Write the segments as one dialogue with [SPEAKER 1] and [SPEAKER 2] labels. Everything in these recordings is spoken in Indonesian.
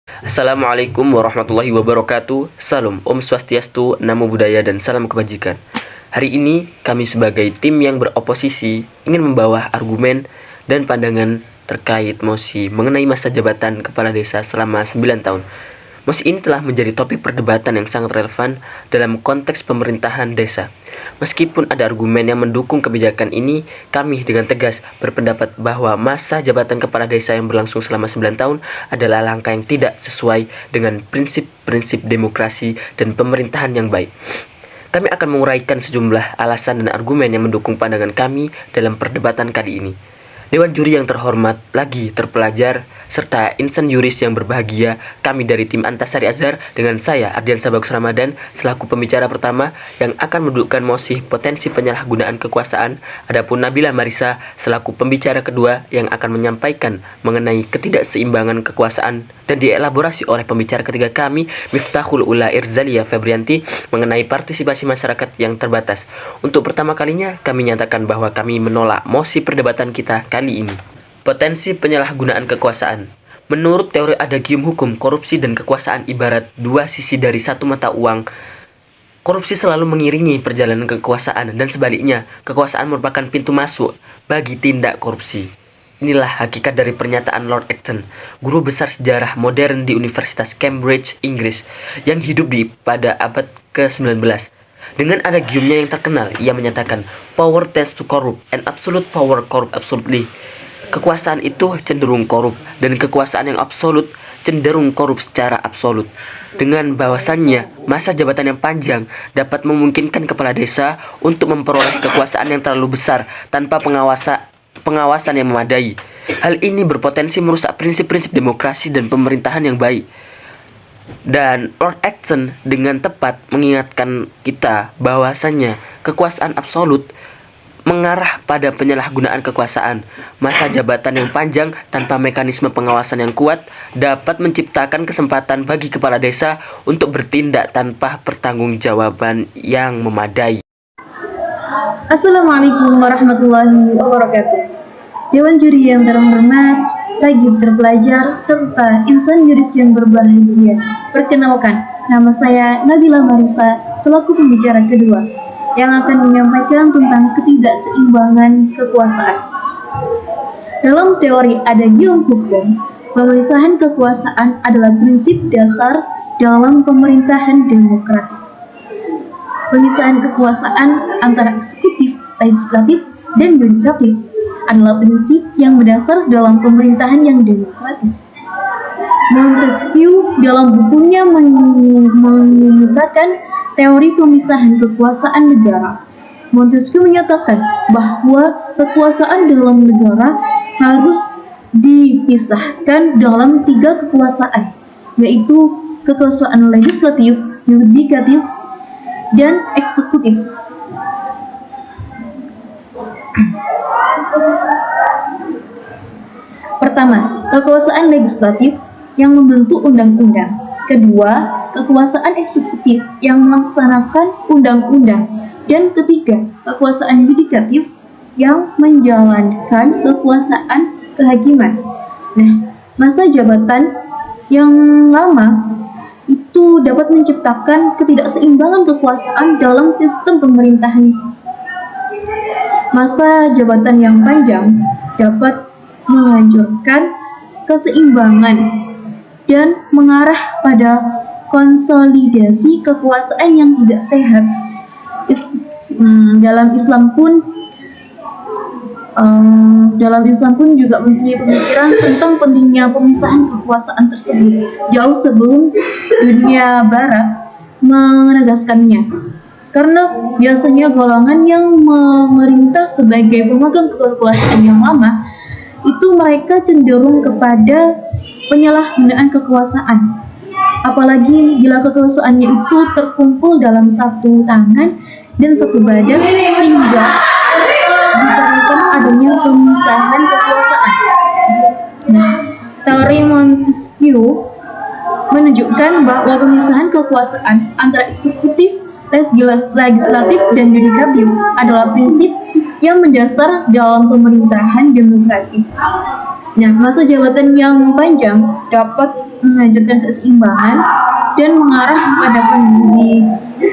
[SPEAKER 1] Assalamualaikum warahmatullahi wabarakatuh. Salam Om Swastiastu, Namo Buddhaya, dan salam kebajikan. Hari ini kami sebagai tim yang beroposisi ingin membawa argumen dan pandangan terkait mosi mengenai masa jabatan kepala desa selama 9 tahun. Mosi ini telah menjadi topik perdebatan yang sangat relevan dalam konteks pemerintahan desa. Meskipun ada argumen yang mendukung kebijakan ini, kami dengan tegas berpendapat bahwa masa jabatan kepala desa yang berlangsung selama 9 tahun adalah langkah yang tidak sesuai dengan prinsip-prinsip demokrasi dan pemerintahan yang baik. Kami akan menguraikan sejumlah alasan dan argumen yang mendukung pandangan kami dalam perdebatan kali ini. Dewan juri yang terhormat, lagi terpelajar, serta insan yuris yang berbahagia, kami dari tim Antasari Azhar dengan saya Ardiansyah Bagus Ramadan selaku pembicara pertama yang akan mendudukkan mosi potensi penyalahgunaan kekuasaan. Adapun Nabila Marisa selaku pembicara kedua yang akan menyampaikan mengenai ketidakseimbangan kekuasaan dan dielaborasi oleh pembicara ketiga kami Miftahul Ula Irzalia Febrianti mengenai partisipasi masyarakat yang terbatas. Untuk pertama kalinya kami nyatakan bahwa kami menolak mosi perdebatan kita kali ini. Potensi penyalahgunaan kekuasaan. Menurut teori adagium hukum, korupsi dan kekuasaan ibarat dua sisi dari satu mata uang. Korupsi selalu mengiringi perjalanan kekuasaan dan sebaliknya, kekuasaan merupakan pintu masuk bagi tindak korupsi. Inilah hakikat dari pernyataan Lord Acton, guru besar sejarah modern di Universitas Cambridge, Inggris, yang hidup pada abad ke-19. Dengan adagiumnya yang terkenal, ia menyatakan, "Power tends to corrupt, and absolute power corrupt absolutely." Kekuasaan itu cenderung korup, dan kekuasaan yang absolut cenderung korup secara absolut. Dengan bahwasannya, masa jabatan yang panjang dapat memungkinkan kepala desa untuk memperoleh kekuasaan yang terlalu besar tanpa pengawasan yang memadai. Hal ini berpotensi merusak prinsip-prinsip demokrasi dan pemerintahan yang baik. Dan Lord Acton dengan tepat mengingatkan kita bahwasannya kekuasaan absolut mengarah pada penyalahgunaan kekuasaan. Masa jabatan yang panjang tanpa mekanisme pengawasan yang kuat dapat menciptakan kesempatan bagi kepala desa untuk bertindak tanpa pertanggungjawaban yang memadai.
[SPEAKER 2] Assalamualaikum warahmatullahi wabarakatuh. Dewan juri yang terhormat, lagi terpelajar, serta insan juris yang berbahagia. Perkenalkan, nama saya Nabila Marisa selaku pembicara kedua yang akan menyampaikan tentang ketidakseimbangan kekuasaan. Dalam teori adagium hukum, pemisahan kekuasaan adalah prinsip dasar dalam pemerintahan demokratis. Pemisahan kekuasaan antara eksekutif, legislatif, dan yudikatif adalah prinsip yang mendasar dalam pemerintahan yang demokratis. Montesquieu dalam bukunya mengemukakan teori pemisahan kekuasaan negara. Montesquieu menyatakan bahwa kekuasaan dalam negara harus dipisahkan dalam 3 kekuasaan, yaitu kekuasaan legislatif, yudikatif, dan eksekutif. Pertama, kekuasaan legislatif yang membentuk undang-undang. Kedua, kekuasaan eksekutif yang melaksanakan undang-undang. Dan ketiga, kekuasaan yudikatif yang menjalankan kekuasaan kehakiman. Nah, masa jabatan yang lama itu dapat menciptakan ketidakseimbangan kekuasaan dalam sistem pemerintahan. Masa jabatan yang panjang dapat menghancurkan keseimbangan dan mengarah pada konsolidasi kekuasaan yang tidak sehat. Dalam Islam pun juga mempunyai pemikiran tentang pentingnya pemisahan kekuasaan tersebut jauh sebelum dunia barat menegaskannya. Karena biasanya golongan yang memerintah sebagai pemegang kekuasaan yang lama itu mereka cenderung kepada penyalahgunaan kekuasaan. Apalagi bila kekuasaannya itu terkumpul dalam satu tangan dan satu badan, sehingga diperlukan adanya pemisahan kekuasaan. Nah, teori Montesquieu menunjukkan bahwa pemisahan kekuasaan antara eksekutif, legislatif, dan yudikatif adalah prinsip yang mendasar dalam pemerintahan demokratis. Nah, masa jabatan yang panjang dapat mengajarkan keseimbangan dan mengarah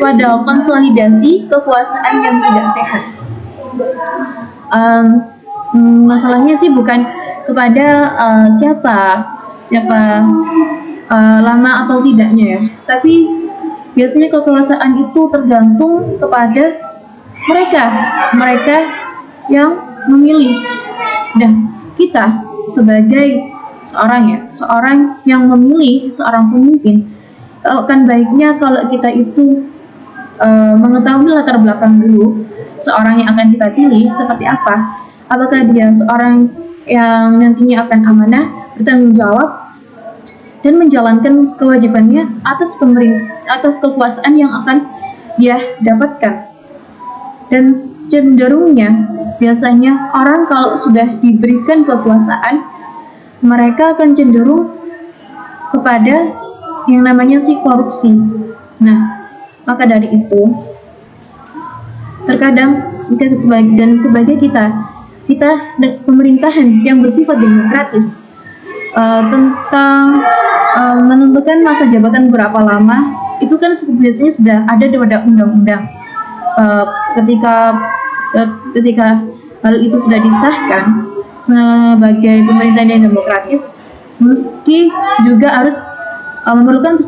[SPEAKER 2] pada konsolidasi kekuasaan yang tidak sehat. Masalahnya sih bukan kepada siapa lama atau tidaknya ya, tapi biasanya kekuasaan itu tergantung kepada mereka yang memilih. Dan kita sebagai seorang yang memilih seorang pemimpin, akan baiknya kalau kita itu mengetahui latar belakang dulu seorang yang akan kita pilih seperti apa. Apakah dia seorang yang nantinya akan amanah, bertanggung jawab, dan menjalankan kewajibannya atas kekuasaan yang akan dia dapatkan. Dan cenderungnya biasanya orang kalau sudah diberikan kekuasaan, mereka akan cenderung kepada yang namanya korupsi. Nah, maka dari itu terkadang sebagai kita pemerintahan yang bersifat demokratis, tentang menentukan masa jabatan berapa lama itu kan biasanya sudah ada pada undang-undang. Ketika hal itu sudah disahkan sebagai pemerintahan yang demokratis, meski juga harus memerlukan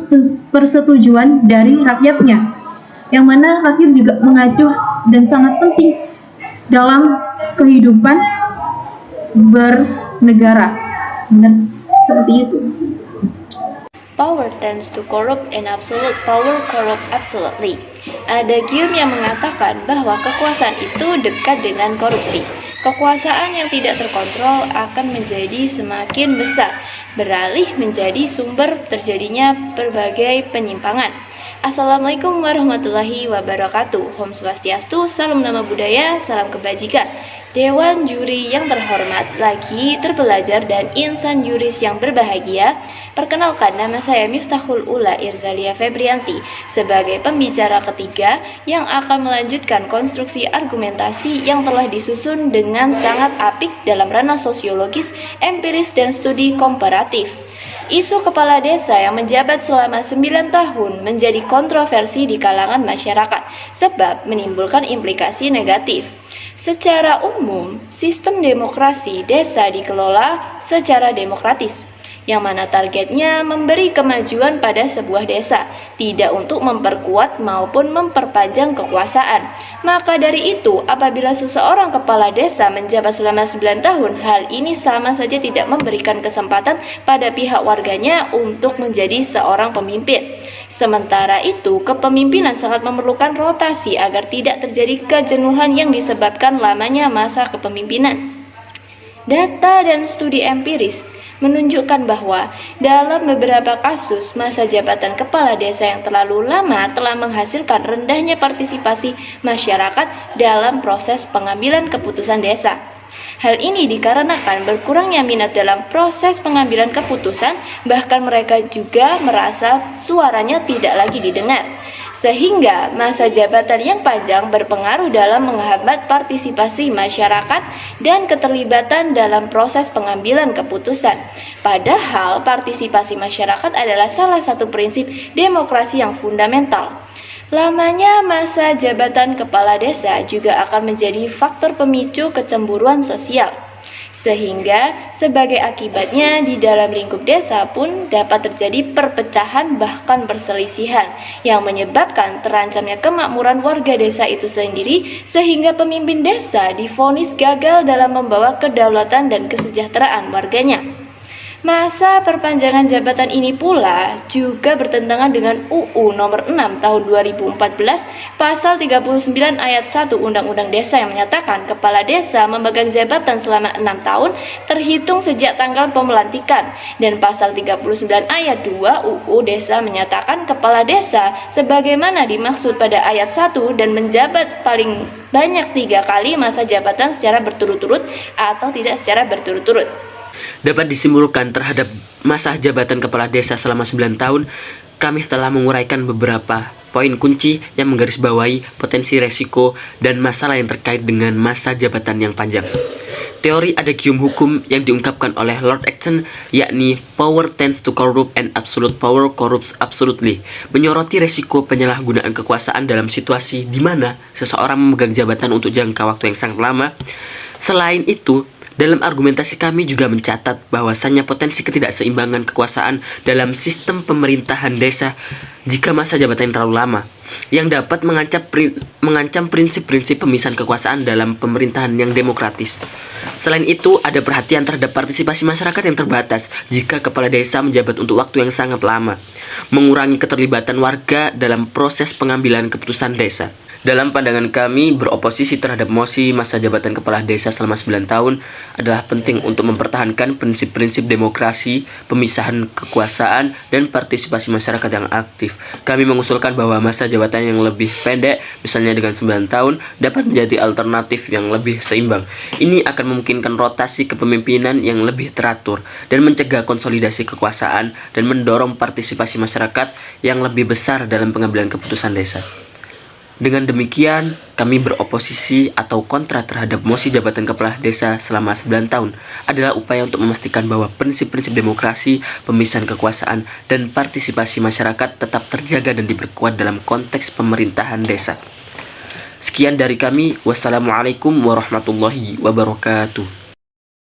[SPEAKER 2] persetujuan dari rakyatnya, yang mana rakyat juga mengacu dan sangat penting dalam kehidupan bernegara. Benar, seperti itu.
[SPEAKER 3] Power tends to corrupt and absolute power corrupt absolutely. Ada gium yang mengatakan bahwa kekuasaan itu dekat dengan korupsi. Kekuasaan yang tidak terkontrol akan menjadi semakin besar, beralih menjadi sumber terjadinya berbagai penyimpangan. Assalamualaikum warahmatullahi wabarakatuh. Om Swastiastu, salam nama budaya, salam kebajikan. Dewan juri yang terhormat, lagi terpelajar dan insan juris yang berbahagia, perkenalkan nama saya Miftahul Ula Irzalia Febrianti sebagai pembicara ketiga yang akan melanjutkan konstruksi argumentasi yang telah disusun dengan sangat apik dalam ranah sosiologis, empiris, dan studi komparatif. Isu kepala desa yang menjabat selama 9 tahun menjadi kontroversi di kalangan masyarakat sebab menimbulkan implikasi negatif. Secara umum, sistem demokrasi desa dikelola secara demokratis, yang mana targetnya memberi kemajuan pada sebuah desa, tidak untuk memperkuat maupun memperpanjang kekuasaan. Maka dari itu, apabila seseorang kepala desa menjabat selama 9 tahun, hal ini sama saja tidak memberikan kesempatan pada pihak warganya untuk menjadi seorang pemimpin. Sementara itu, kepemimpinan sangat memerlukan rotasi agar tidak terjadi kejenuhan yang disebabkan lamanya masa kepemimpinan. Data dan studi empiris menunjukkan bahwa dalam beberapa kasus masa jabatan kepala desa yang terlalu lama telah menghasilkan rendahnya partisipasi masyarakat dalam proses pengambilan keputusan desa. Hal ini dikarenakan berkurangnya minat dalam proses pengambilan keputusan, bahkan mereka juga merasa suaranya tidak lagi didengar. Sehingga masa jabatan yang panjang berpengaruh dalam menghambat partisipasi masyarakat dan keterlibatan dalam proses pengambilan keputusan. Padahal partisipasi masyarakat adalah salah satu prinsip demokrasi yang fundamental. Lamanya masa jabatan kepala desa juga akan menjadi faktor pemicu kecemburuan sosial. Sehingga sebagai akibatnya di dalam lingkup desa pun dapat terjadi perpecahan bahkan perselisihan yang menyebabkan terancamnya kemakmuran warga desa itu sendiri, sehingga pemimpin desa divonis gagal dalam membawa kedaulatan dan kesejahteraan warganya. Masa perpanjangan jabatan ini pula juga bertentangan dengan UU nomor 6 tahun 2014 pasal 39 ayat 1 Undang-Undang Desa yang menyatakan kepala desa memegang jabatan selama 6 tahun terhitung sejak tanggal pemelantikan, dan pasal 39 ayat 2 UU Desa menyatakan kepala desa sebagaimana dimaksud pada ayat 1 dan menjabat paling banyak 3 kali masa jabatan secara berturut-turut atau tidak secara berturut-turut.
[SPEAKER 1] Dapat disimpulkan terhadap masa jabatan kepala desa selama 9 tahun, kami telah menguraikan beberapa poin kunci yang menggarisbawahi potensi resiko dan masalah yang terkait dengan masa jabatan yang panjang. Teori adagium hukum yang diungkapkan oleh Lord Acton, yakni power tends to corrupt and absolute power corrupts absolutely, menyoroti resiko penyalahgunaan kekuasaan dalam situasi di mana seseorang memegang jabatan untuk jangka waktu yang sangat lama. Selain itu, dalam argumentasi kami juga mencatat bahwasannya potensi ketidakseimbangan kekuasaan dalam sistem pemerintahan desa jika masa jabatan yang terlalu lama, yang dapat mengancam prinsip-prinsip pemisahan kekuasaan dalam pemerintahan yang demokratis. Selain itu, ada perhatian terhadap partisipasi masyarakat yang terbatas jika kepala desa menjabat untuk waktu yang sangat lama, mengurangi keterlibatan warga dalam proses pengambilan keputusan desa. Dalam pandangan kami, beroposisi terhadap mosi masa jabatan kepala desa selama 9 tahun adalah penting untuk mempertahankan prinsip-prinsip demokrasi, pemisahan kekuasaan, dan partisipasi masyarakat yang aktif. Kami mengusulkan bahwa masa jabatan yang lebih pendek, misalnya dengan 9 tahun, dapat menjadi alternatif yang lebih seimbang. Ini akan memungkinkan rotasi kepemimpinan yang lebih teratur dan mencegah konsolidasi kekuasaan dan mendorong partisipasi masyarakat yang lebih besar dalam pengambilan keputusan desa. Dengan demikian, kami beroposisi atau kontra terhadap mosi jabatan kepala desa selama 9 tahun adalah upaya untuk memastikan bahwa prinsip-prinsip demokrasi, pemisahan kekuasaan, dan partisipasi masyarakat tetap terjaga dan diperkuat dalam konteks pemerintahan desa. Sekian dari kami. Wassalamualaikum warahmatullahi wabarakatuh.